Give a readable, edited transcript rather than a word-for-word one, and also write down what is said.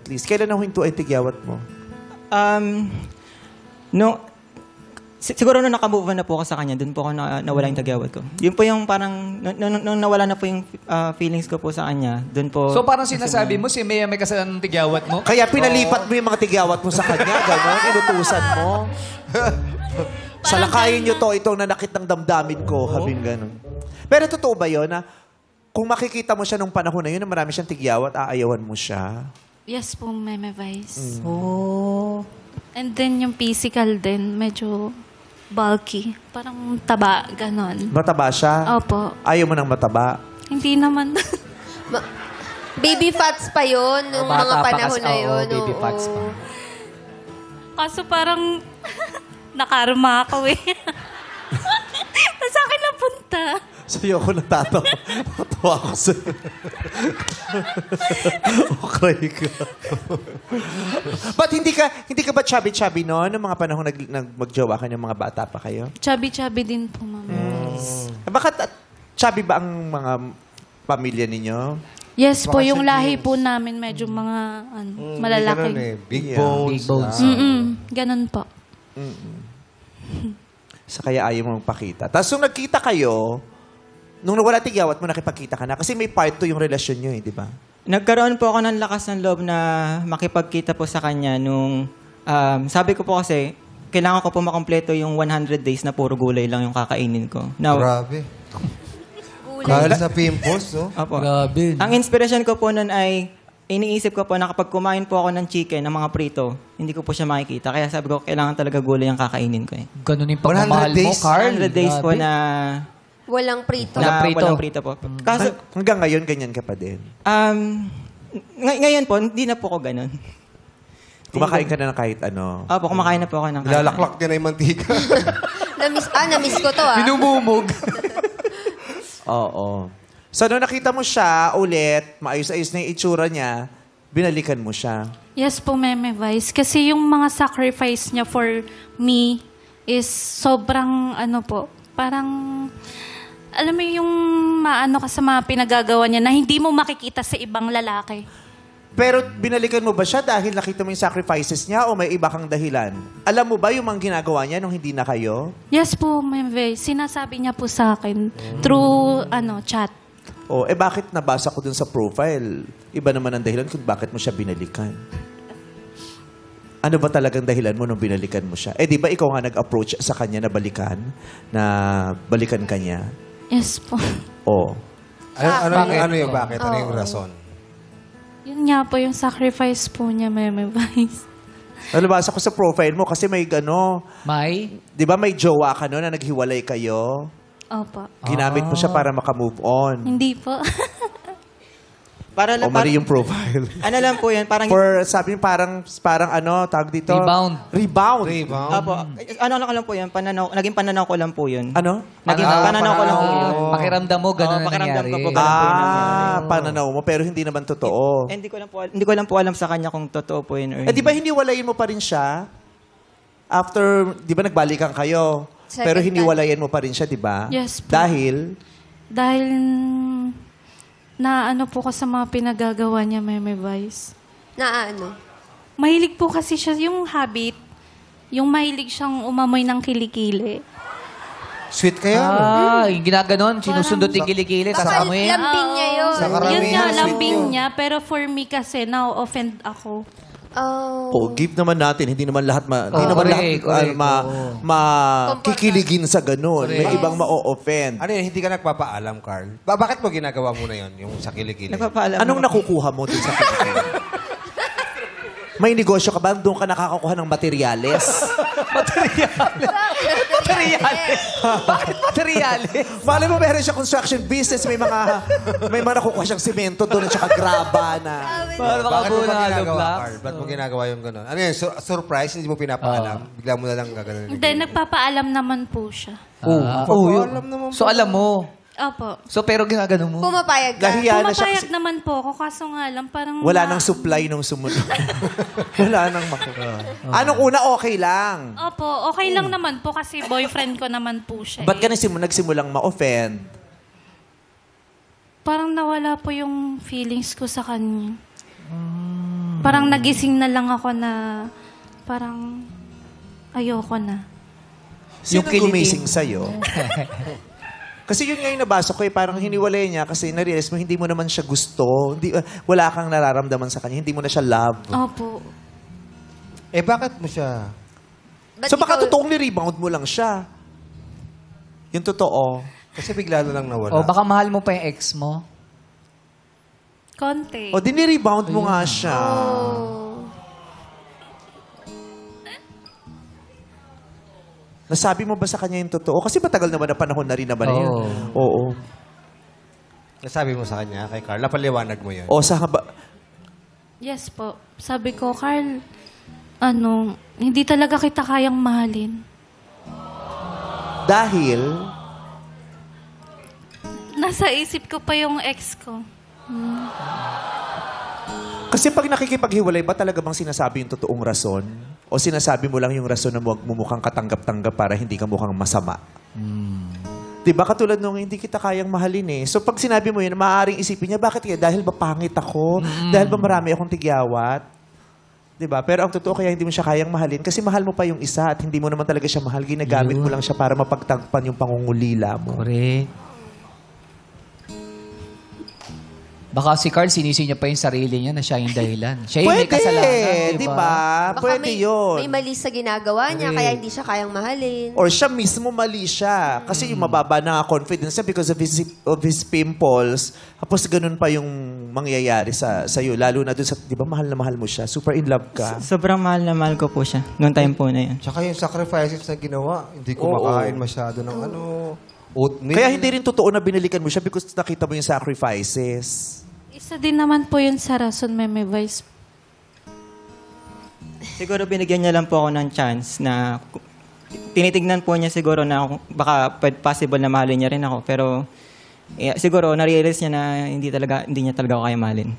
at least. Kailan nahuhinto ay tigyawat mo? Siguro nung nakamove on na po ako sa kanya, dun po ako nawala yung tagyawat ko. Yun po yung parang, nung nawala na po yung feelings ko po sa kanya, dun po... So parang sinasabi mo, si Mea may kasalanan ng tigyawat mo? Kaya pinalipat mo yung mga tigyawat mo sa kanya, gano'n, inutusan mo. Salakayin niyo to, itong nanakit ng damdamin ko, habing gano'n. Pero totoo ba yun na kung makikita mo siya nung panahon na yun na marami siyang tigyawat, aayawan mo siya? Yes po, Meme Vice. And then yung physical din, medyo bulky. Parang taba, ganon. Mataba siya? Opo. Ayaw mo ng mataba? Hindi naman. Baby fats pa yun, nung mga panahon na yun. Baby fats pa. Kaso parang nakarma ako eh. Sa akin napunta. Sa'yo ako natatawa. Matawa ako sa'yo. Okay ka. Ba't hindi ka ba chubby-chubby noon? Noong mga panahon magjowa ka ng mga bata pa kayo? Chubby-chubby din po, Mama. Bakit chubby ba ang mga pamilya ninyo? Yes po, Baka yung sa lahi genes. po namin medyo mga malalaki. Big Yeah. bones. Big bones. Ganon po. Sa kaya ayaw mong pakita. Tapos nung nagkita kayo, nung nawala tigyawat mo, nakipagkita ka na. Kasi may part 2 yung relasyon nyo eh, di ba? Nagkaroon po ako ng lakas ng loob na makipagkita po sa kanya nung... sabi ko po kasi, kailangan ko po makompleto yung 100 days na puro gulay lang yung kakainin ko. Now, Grabe. Kahit sa pimples, no? Opo. Grabe. Ang inspiration ko po nun ay, iniisip ko po na kapag kumain po ako ng chicken, ng mga prito, hindi ko po siya makikita. Kaya sabi ko, kailangan talaga gulay ang kakainin ko eh. Ganun yung pagmamahal 100 mo, days? Carl. 100 days po Grabe. na... Walang prito. Walang prito. Walang prito po. Kaso, Hanggang ngayon, ganyan ka pa din. ngayon po, hindi na po ko ganun. Kumakain ka na ng kahit ano. Opo, kumakain na po ako ng Ilalaklak niya na yung mantika. Namiss ko to Minumumog. Oo. So, nung nakita mo siya ulit, maayos-ayos na yung itsura niya, binalikan mo siya. Yes po, Meme Vice. Kasi yung mga sacrifice niya for me is sobrang parang, alam mo yung maano ka sa mga pinagagawa niya na hindi mo makikita sa ibang lalaki. Pero binalikan mo ba siya dahil nakita mo yung sacrifices niya o may iba kang dahilan? Alam mo ba yung mga ginagawa niya nung hindi na kayo? Yes po, Meme Vice. Sinasabi niya po sa akin through chat. O, bakit nabasa ko dun sa profile? Iba naman ang dahilan kung bakit mo siya binalikan. Ano ba talagang dahilan mo nung binalikan mo siya? Di ba ikaw nga nag-approach sa kanya na balikan ka niya? Yes po. O. Ano yung bakit? Ano yung rason? Yun nga po yung sacrifice po niya, Meme Vice. Nalabasa ko sa profile mo kasi may May? di ba may jowa ka no na naghiwalay kayo? Opo. Ginamit mo siya para makamove on. Hindi po. Para O mali yung profile. Ano lang po yan, parang... Sabi niyo parang tawag dito? Rebound. Rebound. Opo. Ano lang po yan, naging pananaw ko lang po yun. Ano? Naging pananaw ko lang po yun. Pakiramdam mo, ganun na pakiramdam nangyari. ko po, ganun po yung nangyari. Pananaw mo pero hindi naman totoo. Hindi ko lang po alam sa kanya kung totoo po yun or Di ba hiniwalayin mo pa rin siya? After, di ba nagbalikan kayo? Second Pero time. hiniwalayan mo pa rin siya, di ba? Yes po. Dahil? Dahil na po ko sa mga pinagagawa niya, Meme Vice. Na ano? Mahilig po kasi siya yung habit, yung mahilig siyang umamoy ng kilikili. Sweet kaya? Yung ginaganon, sinusundot yung kilikili, tapos Baka amoy. lambing niya yun. Sa karamihan, Yun nga, sweet lambing yun. niya, pero for me kasi, na-offend ako. Give naman natin. Hindi naman lahat hindi naman correct, lahat correct. makikiligin sa ganun. May ibang ma-offend. Ano yun, hindi ka nagpapaalam, Carl? Bakit mo ginagawa mo na yun, yung sa kilikili? Nagpapaalam Anong naman. nakukuha mo dun sa kilikili? May negosyo ka ba? Doon ka nakakakuha ng materyales? Materials. Bakit materials? Malay mo meron siya construction business. May mga nakukuha siyang simento doon at saka graba na. Para Bakit mo makabuo ba na hollow ginagawa, blocks. Carl? Ba't mo ginagawa yung gano'n? Ano yun, surprise? Hindi mo pinapaalam? Bigla mo na lang gagano'n. Hindi, nagpapaalam naman po siya. Papaalam naman So alam mo. Opo. So pero ginagano mo. Pumapayag ka. Nahiya na siya. Pumapayag naman po ako, kaso nga lang, parang... Wala nang supply nung sumunod. Wala nang makuha. Anong una, okay lang. Opo, okay lang naman po kasi boyfriend ko naman po siya. Ba't ka nagsimulang ma-offend? Parang nawala po yung feelings ko sa kanya. Parang nagising na lang ako na parang ayoko na. Sino Yung kiliti- gumising sa'yo? Kasi yun nga yung nabasa ko parang hiniwalay niya kasi na-realize mo hindi mo naman siya gusto. Hindi, wala kang nararamdaman sa kanya. Hindi mo na siya love. Opo. Eh, bakit mo siya? Ba't So baka ikaw- totoong ni-rebound mo lang siya. Yung totoo. Kasi bigla na lang nawala. O baka mahal mo pa yung ex mo. Konti. O dinirebound mo nga siya. Oh. Nasabi mo ba sa kanya yung totoo? Kasi matagal naman na panahon na rin naman yun. Oo. Nasabi mo sa kanya, kay Carla, paliwanag mo yun. O sa haba... Yes po. Sabi ko, Carl, hindi talaga kita kayang mahalin. Dahil... Nasa isip ko pa yung ex ko. Kasi pag nakikipaghiwalay, ba talaga bang sinasabi yung totoong rason? O sinasabi mo lang yung rason na mukhang katanggap-tanggap para hindi ka mukhang masama? Diba katulad nung hindi kita kayang mahalin eh. So pag sinabi mo yun, maaaring isipin niya, bakit kaya? Dahil ba pangit ako? Dahil ba marami akong tigyawat? Diba? Pero ang totoo kaya hindi mo siya kayang mahalin kasi mahal mo pa yung isa at hindi mo naman talaga siya mahal. Ginagamit mo lang siya para mapagtagpan yung pangungulila mo. Correct. Baka si Carl, sinisi niya pa yung sarili niya na siya yung dahilan. Siya yung may Pwede, kasalanan, di ba? Baka Pwede yun. may mali sa ginagawa niya, kaya hindi siya kayang mahalin. Or siya mismo mali siya. Kasi yung mababa na confidence niya because of his pimples. Tapos ganun pa yung mangyayari sa iyo. Lalo na dun sa, di ba mahal na mahal mo siya. Super in love ka. Sobrang mahal na mahal ko po siya noong time po na yun. Tsaka yung sacrifices na ginawa, hindi kumakain masyado ng oatmeal. Kaya hindi rin totoo na binalikan mo siya because nakita mo yung sacrifices. Isa din naman po yun sa rason, Meme Vice. Siguro binigyan niya lang po ako ng chance na tinitignan po niya siguro na baka possible na mahalin niya rin ako. Pero siguro na-realize niya na hindi niya talaga ako kaya mahalin.